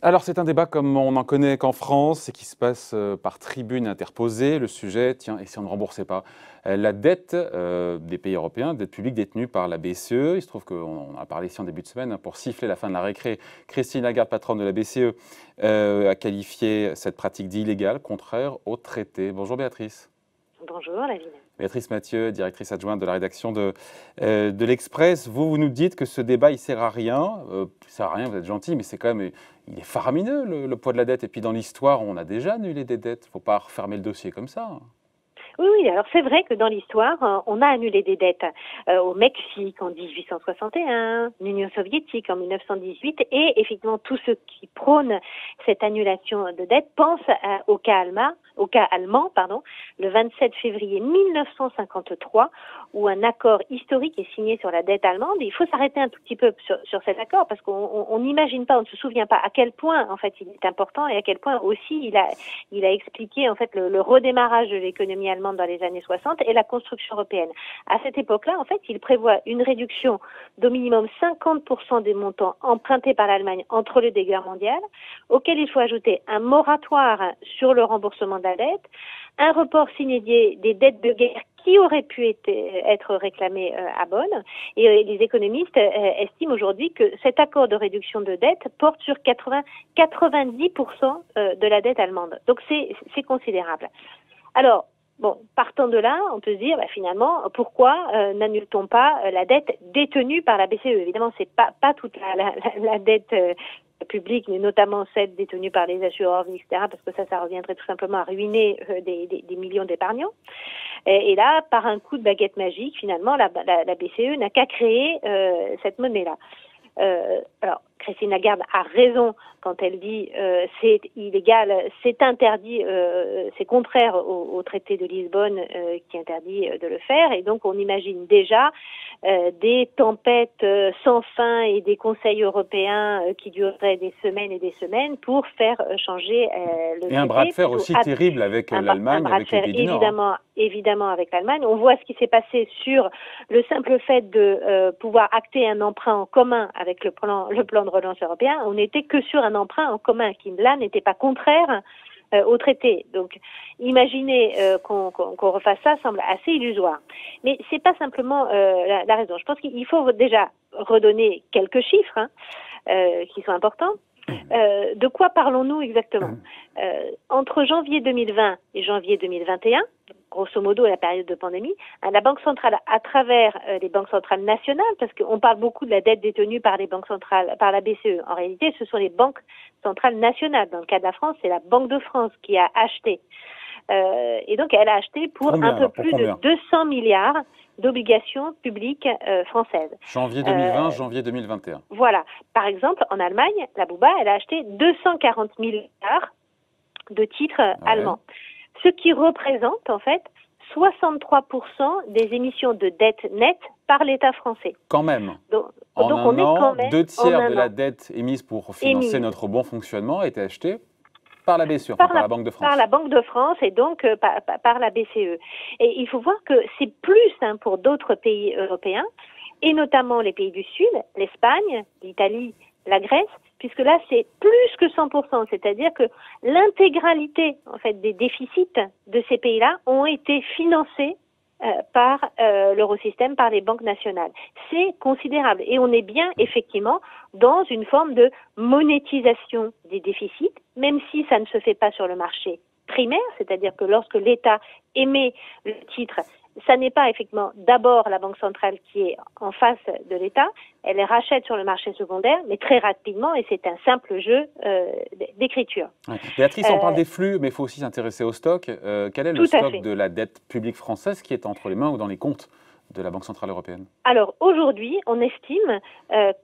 Alors c'est un débat comme on n'en connaît qu'en France et qui se passe par tribune interposée. Le sujet, tiens, et si on ne remboursait pas la dette des pays européens, dette publique détenue par la BCE. Il se trouve qu'on a parlé ici en début de semaine pour siffler la fin de la récré. Christine Lagarde, patronne de la BCE, a qualifié cette pratique d'illégale, contraire au traité. Bonjour Béatrice. Bonjour Lavigne. Béatrice Mathieu, directrice adjointe de la rédaction de l'Express. Vous nous dites que ce débat, il ne sert à rien. Il ne sert à rien, vous êtes gentil, mais c'est quand même, il est faramineux le poids de la dette. Et puis dans l'histoire, on a déjà annulé des dettes. Il ne faut pas refermer le dossier comme ça. Oui, alors c'est vrai que dans l'histoire, on a annulé des dettes au Mexique en 1861, l'Union soviétique en 1918, et effectivement tous ceux qui prônent cette annulation de dettes pensent au cas allemand, le 27 février 1953, où un accord historique est signé sur la dette allemande. Et il faut s'arrêter un tout petit peu sur cet accord parce qu'on n'imagine pas, on ne se souvient pas à quel point en fait il est important et à quel point aussi il a expliqué en fait le redémarrage de l'économie allemande dans les années 60 et la construction européenne. À cette époque-là, en fait, il prévoit une réduction d'au minimum 50% des montants empruntés par l'Allemagne entre les deux guerres mondiales, auquel il faut ajouter un moratoire sur le remboursement de la dette, un report sine die des dettes de guerre qui auraient pu être réclamées à Bonn. Et les économistes estiment aujourd'hui que cet accord de réduction de dette porte sur 90% de la dette allemande. Donc c'est considérable. Alors, bon, partant de là, on peut se dire, finalement, pourquoi n'annule-t-on pas la dette détenue par la BCE? Évidemment, c'est pas toute la dette publique, mais notamment celle détenue par les assureurs, etc., parce que ça reviendrait tout simplement à ruiner des millions d'épargnants. Et là, par un coup de baguette magique, finalement, la BCE n'a qu'à créer cette monnaie-là. Alors, Christine Lagarde a raison quand elle dit c'est illégal, c'est interdit, c'est contraire au traité de Lisbonne qui interdit de le faire. Et donc, on imagine déjà des tempêtes sans fin et des conseils européens qui dureraient des semaines et des semaines pour faire changer le traité. Et un bras de fer aussi terrible avec l'Allemagne, avec les pays du Nord. Évidemment avec l'Allemagne. On voit ce qui s'est passé sur le simple fait de pouvoir acter un emprunt en commun avec le plan de relance européen. On n'était que sur un emprunt en commun qui, là, n'était pas contraire au traité. Donc, imaginer qu'on refasse ça semble assez illusoire. Mais c'est pas simplement la raison. Je pense qu'il faut déjà redonner quelques chiffres qui sont importants. De quoi parlons-nous exactement? Entre janvier 2020 et janvier 2021, grosso modo la période de pandémie, la Banque centrale, à travers les banques centrales nationales, parce qu'on parle beaucoup de la dette détenue par les banques centrales, par la BCE. En réalité, ce sont les banques centrales nationales. Dans le cas de la France, c'est la Banque de France qui a acheté. Et donc, elle a acheté pour un peu plus de 200 milliards d'obligations publiques françaises. Janvier 2020, janvier 2021. Voilà. Par exemple, en Allemagne, la BUBA, elle a acheté 240 milliards de titres allemands. Ce qui représente, en fait, 63% des émissions de dette nette par l'État français. Quand même. Donc on est quand même 2/3 de la dette émise pour financer notre bon fonctionnement a été achetée par la BCE, par la Banque de France. Par la Banque de France et donc par la BCE. Et il faut voir que c'est plus pour d'autres pays européens, et notamment les pays du Sud, l'Espagne, l'Italie, la Grèce, puisque là c'est plus que 100%, c'est-à-dire que l'intégralité en fait des déficits de ces pays-là ont été financés par l'eurosystème, par les banques nationales. C'est considérable et on est bien effectivement dans une forme de monétisation des déficits, même si ça ne se fait pas sur le marché primaire, c'est-à-dire que lorsque l'État émet le titre, ça n'est pas effectivement d'abord la Banque centrale qui est en face de l'État, elle les rachète sur le marché secondaire, mais très rapidement, et c'est un simple jeu d'écriture. Ouais. Béatrice, on parle des flux, mais il faut aussi s'intéresser au stock. Quel est le stock de la dette publique française qui est entre les mains ou dans les comptes de la Banque centrale européenne? Alors aujourd'hui, on estime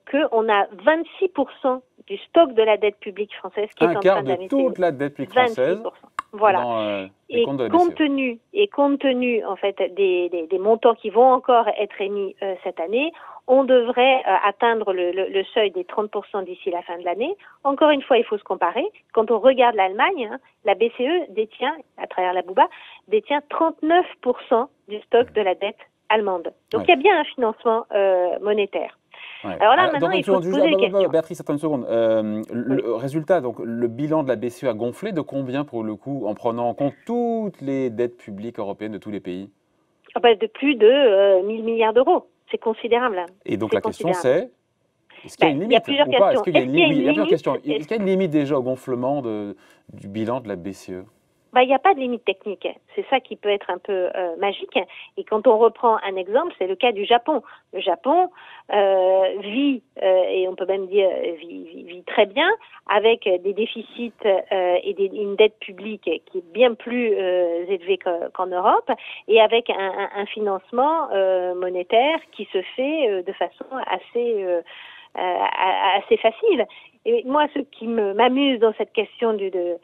qu'on a 26% du stock de la dette publique française qui est en train Un d'amortir. quart de toute la dette publique française. Voilà. Et compte tenu en fait des montants qui vont encore être émis cette année, on devrait atteindre le seuil des 30% d'ici la fin de l'année. Encore une fois, il faut se comparer. Quand on regarde l'Allemagne, la BCE détient, à travers la BUBA, détient 39% du stock de la dette allemande. Donc il y a bien un financement monétaire. Ouais. Alors là, maintenant, il faut se poser des questions. Béatrice, attends une seconde. Le résultat, donc le bilan de la BCE a gonflé de combien pour le coup, en prenant en compte toutes les dettes publiques européennes de tous les pays? De plus de 1000 milliards d'euros. C'est considérable. Et donc la question c'est, est-ce qu'il y a une Il y a limite plusieurs ou pas? questions. Est-ce qu'il y a une limite? Il y a plusieurs questions. Est-ce Est-ce qu'il y a une limite déjà au gonflement du bilan de la BCE? il n'y a pas de limite technique. C'est ça qui peut être un peu magique. Et quand on reprend un exemple, c'est le cas du Japon. Le Japon vit, et on peut même dire vit très bien, avec des déficits et une dette publique qui est bien plus élevée qu'en Europe, et avec un financement monétaire qui se fait de façon assez facile. Et moi, ce qui m'amuse dans cette question de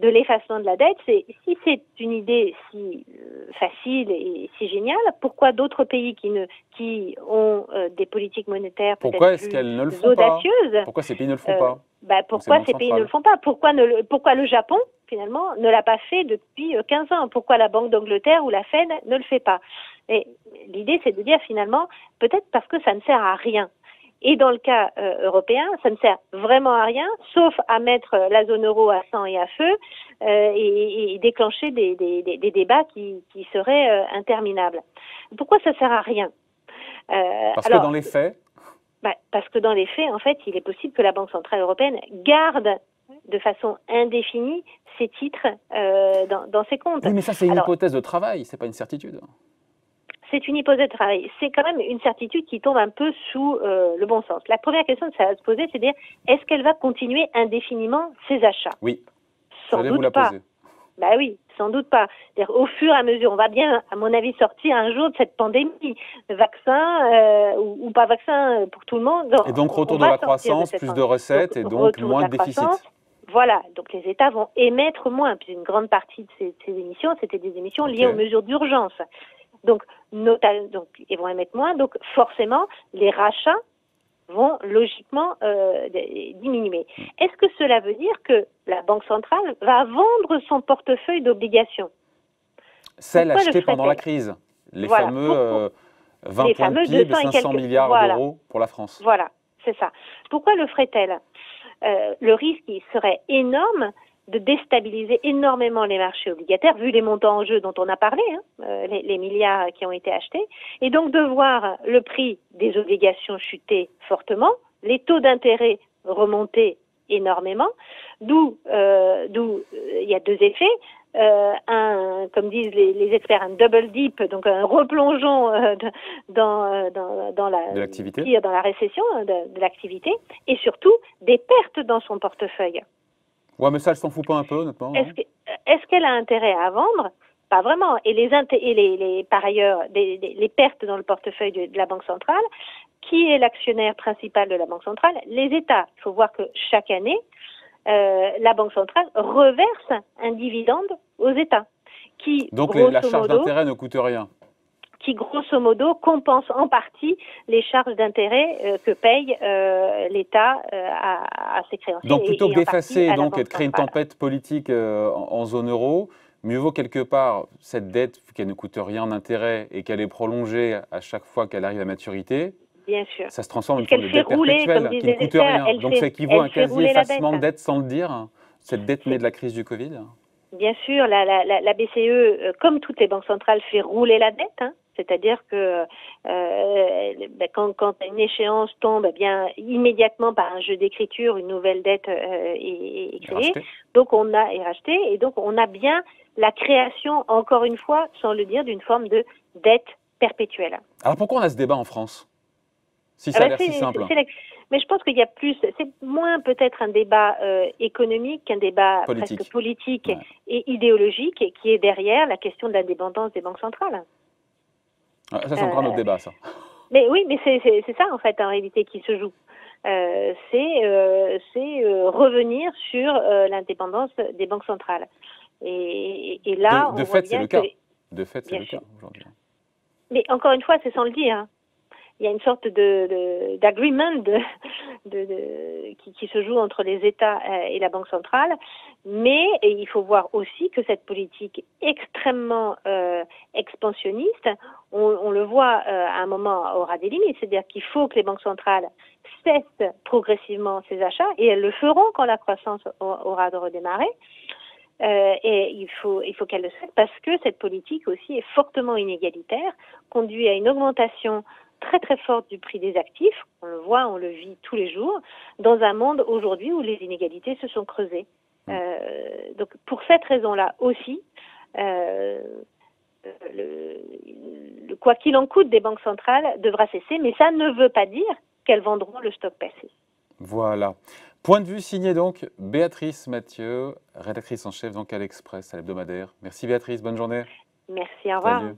l'effacement de la dette, c'est si c'est une idée si facile et si géniale, pourquoi d'autres pays qui ont des politiques monétaires peut-être plus audacieuses, pourquoi ces pays ne le font pas? Pourquoi ces pays ne le font pas? Pourquoi le Japon, finalement, ne l'a pas fait depuis 15 ans? Pourquoi la Banque d'Angleterre ou la Fed ne le fait pas? Et l'idée, c'est de dire finalement, peut-être parce que ça ne sert à rien. Et dans le cas européen, ça ne sert vraiment à rien, sauf à mettre la zone euro à sang et à feu et déclencher des débats qui seraient interminables. Pourquoi ça sert à rien? Que dans les faits parce que dans les faits, en fait, il est possible que la Banque centrale européenne garde de façon indéfinie ces titres dans ses comptes. Oui, mais ça, c'est une hypothèse de travail, c'est pas une certitude. C'est une hypothèse de travail. C'est quand même une certitude qui tombe un peu sous le bon sens. La première question que ça va se poser, c'est de dire, est-ce qu'elle va continuer indéfiniment ses achats? Oui. Sans doute pas. Bah oui, sans doute pas. C'est-à-dire, au fur et à mesure, on va bien, à mon avis, sortir un jour de cette pandémie. Vaccin ou pas vaccin pour tout le monde. Et donc, retour de la croissance, plus de recettes et donc moins de déficit. Voilà, donc les États vont émettre moins. Puis une grande partie de ces émissions, c'était des émissions liées aux mesures d'urgence. Donc, ils vont émettre moins. Donc, forcément, les rachats vont logiquement diminuer. Est-ce que cela veut dire que la Banque centrale va vendre son portefeuille d'obligations? Celle achetée pendant la crise. Les fameux 20 points de PIB, 500 milliards d'euros pour la France. Voilà, c'est ça. Pourquoi le ferait-elle? Le risque il serait énorme de déstabiliser énormément les marchés obligataires, vu les montants en jeu dont on a parlé, les milliards qui ont été achetés, et donc de voir le prix des obligations chuter fortement, les taux d'intérêt remonter énormément, d'où il y a deux effets. Comme disent les experts, un double dip, donc un replongeon dans la récession de l'activité, et surtout des pertes dans son portefeuille. Ouais, mais ça, elle s'en fout pas un peu, honnêtement. Est-ce qu'elle a intérêt à vendre? Pas vraiment. Et par ailleurs, les pertes dans le portefeuille de la Banque centrale, qui est l'actionnaire principal de la Banque centrale? Les États. Il faut voir que chaque année, la Banque centrale reverse un dividende aux États. Donc la charge d'intérêt ne coûte rien. Qui, grosso modo, compense en partie les charges d'intérêt que paye l'État à ses créanciers. Donc plutôt que d'effacer et de créer une tempête politique en zone euro, mieux vaut quelque part cette dette qu'elle ne coûte rien en intérêt et qu'elle est prolongée à chaque fois qu'elle arrive à maturité. Bien sûr. Ça se transforme en une forme de dette perpétuelle qui ne coûte rien. Donc ça équivaut à un quasi-effacement de dette sans le dire, cette dette née de la crise du Covid. Bien sûr, la BCE, comme toutes les banques centrales, fait rouler la dette. C'est-à-dire que quand une échéance tombe, immédiatement par un jeu d'écriture, une nouvelle dette est créée. Donc on a racheté, et donc on a bien la création, encore une fois, sans le dire, d'une forme de dette perpétuelle. Alors pourquoi on a ce débat en France, si ça a l'air si simple? Mais je pense qu'il y a plus, c'est moins peut-être un débat économique qu'un débat presque politique et idéologique, et qui est derrière la question de l'indépendance des banques centrales. Ça, c'est encore un autre débat, ça. Mais oui, mais c'est ça, en fait, en réalité, qui se joue. C'est revenir sur l'indépendance des banques centrales. Et là, de fait, c'est le cas. De fait, c'est le cas aujourd'hui. Mais encore une fois, c'est sans le dire. il y a une sorte d'agreement qui se joue entre les États et la Banque centrale, mais il faut voir aussi que cette politique extrêmement expansionniste, on le voit à un moment aura des limites, c'est-à-dire qu'il faut que les banques centrales cessent progressivement ces achats, et elles le feront quand la croissance aura redémarré. Et il faut qu'elle le fasse parce que cette politique aussi est fortement inégalitaire, conduit à une augmentation très très forte du prix des actifs. On le voit, on le vit tous les jours, dans un monde aujourd'hui où les inégalités se sont creusées. Donc pour cette raison-là aussi, le quoi qu'il en coûte des banques centrales devra cesser, mais ça ne veut pas dire qu'elles vendront le stock passé. Voilà. Point de vue signé donc Béatrice Mathieu, rédactrice en chef donc à l'Express, à l'hebdomadaire. Merci Béatrice, bonne journée. Merci, au revoir. Salut.